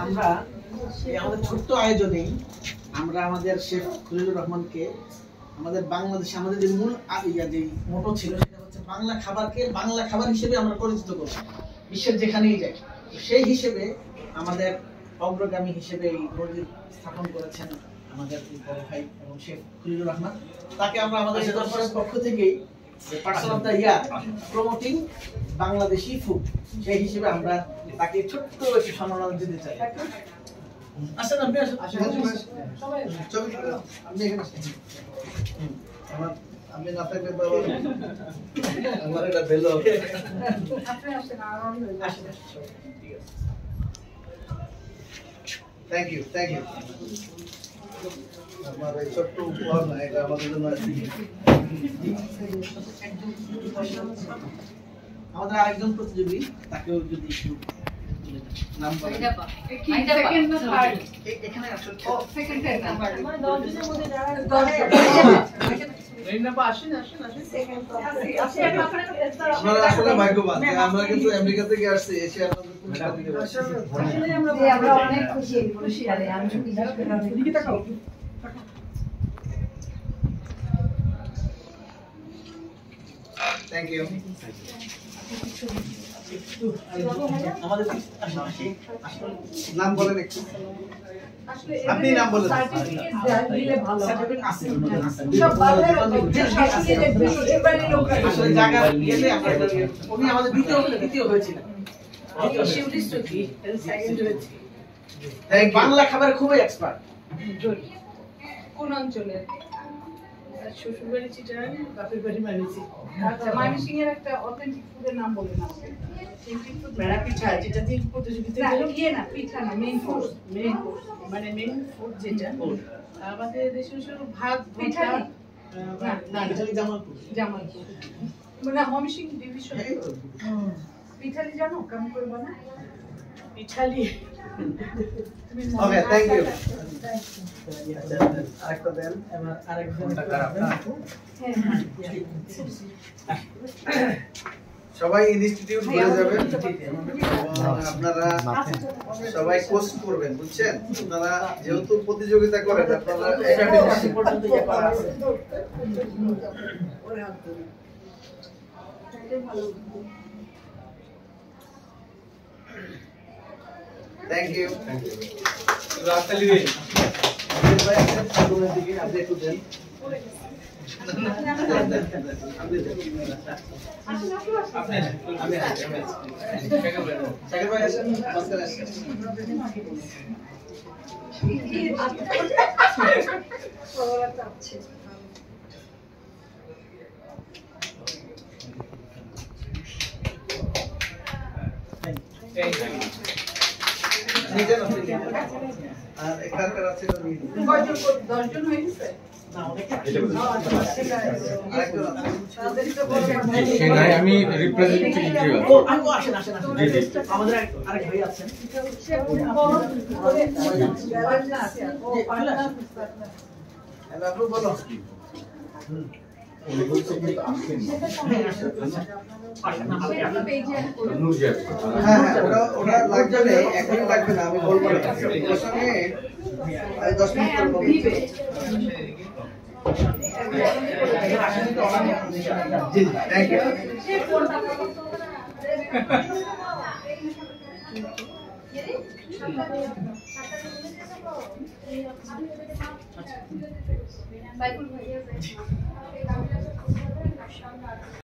আমরা আমাদের ছোট্ট আয়োজনেই আমরা আমাদের শেফ খলিলুর রহমানকে আমাদের বাংলাদেশে আমাদের যে মূল যে মোটো ছিল সেটা হচ্ছে বাংলা খাবারকে বাংলা খাবার হিসেবে আমরা পরিচিত করব বিশ্বের যেখানেই যাই। সেই হিসেবে আমাদের অগ্রগামী হিসেবে এই মসজিদ স্থাপন করেছেন আমাদের বড় ভাই এবং শেফ খলিলুর রহমান। তাকে আমরা আমাদের দরবারের পক্ষ থেকেই person of the year promoting Bangladeshi food সেই হিসেবে আমরা তাকে ছোট্ট একটু সম্মান দিতে চাই। আসেন আপনি আসেন সবাই ছবি আপনি এখানে আসেন। আমি না থাকলে তো আমার এটা বেল হবে। আপনি আসেন আরাম হয়ে আসেন। ঠিক আছে, থ্যাংক ইউ আমার এই ছোট্ট উপহার না এটা আমাদের জন্য আমাদের আরেকজন প্রতিযোগী তাকেও যদি একটু নাম বলেন। সেকেন্ড না থার্ড এখানে আসলে সেকেন্ড টাইম আমরা 10 জনের মধ্যে যারা 10 রেইনাপা আসেন সেকেন্ড আমরা আসলে ভাগ্যবান যে আমরা কিন্তু আমেরিকা থেকে আসছি এসে আপনাদের পুরস্কার দিতে পারছি। আসলে আমরা অনেক খুশি এই পুরস্কারে। আমি বিশেষ করে দিকে তাকাও। Thank you. আমাদের নাম বলেন একটু। আপনি নাম বলেন। সার্টিফিকেট দিলে ভালো আছে। সব ভালো আসলে জায়গা গেলে আমরা উনি আমাদের দ্বিতীয় হয়েছিলেন। শিউলিস্ট কি সেকেন্ড হয়েছে। তাই বাংলা খাবারে খুবই এক্সপার্ট। কোন অঞ্চলে? শ্বশুরবাড়ি চিটাগাং, বাপের বাড়ি মাইমিসিং। আচ্ছা, মাইমিসিং এর একটা অথেন্টিক ফুডের নাম বলেন আপনি। অথেন্টিক ফুড মেরা পিঠা, যেটা দিয়ে প্রতিযোগিতায় গেল কি না পিঠা না মেইন কোর্স মানে মেইন ফুড যেটা আমাদের দেশে শুধু ভাত পিঠা না পিঠালি জামালপুর মানে ময়মনসিং ডিভিশন। পিঠালি জানো কেমন করে বানায়? পিঠালি। ওকে, থ্যাংক ইউ। আরেকটা দেন এবার আরেকজন সবাই ইনস্টিটিউট ঘুরে যাবেন। আপনারা সবাই কোর্স করবেন, বুঝছেন? আপনারা যেহেতু প্রতিযোগিতা করেন আপনারা একাডেমি পর্যন্ত ইয়ে করা আছে। Thank you. রাস্তালি দেন ভাই আপনি সামনের দিকে আপনি একটু দেন। আর এখানকার আছে 10 জন হয়ে গেছে না অনেকে আমি রিপ্রেজেন্টেটিভ আসেন আমাদের আরেক ভাই আছেন বলো। ওটা লাগবে এখন লাগবে না, আমি বলবো 10 মিনিট করবো। Thank you.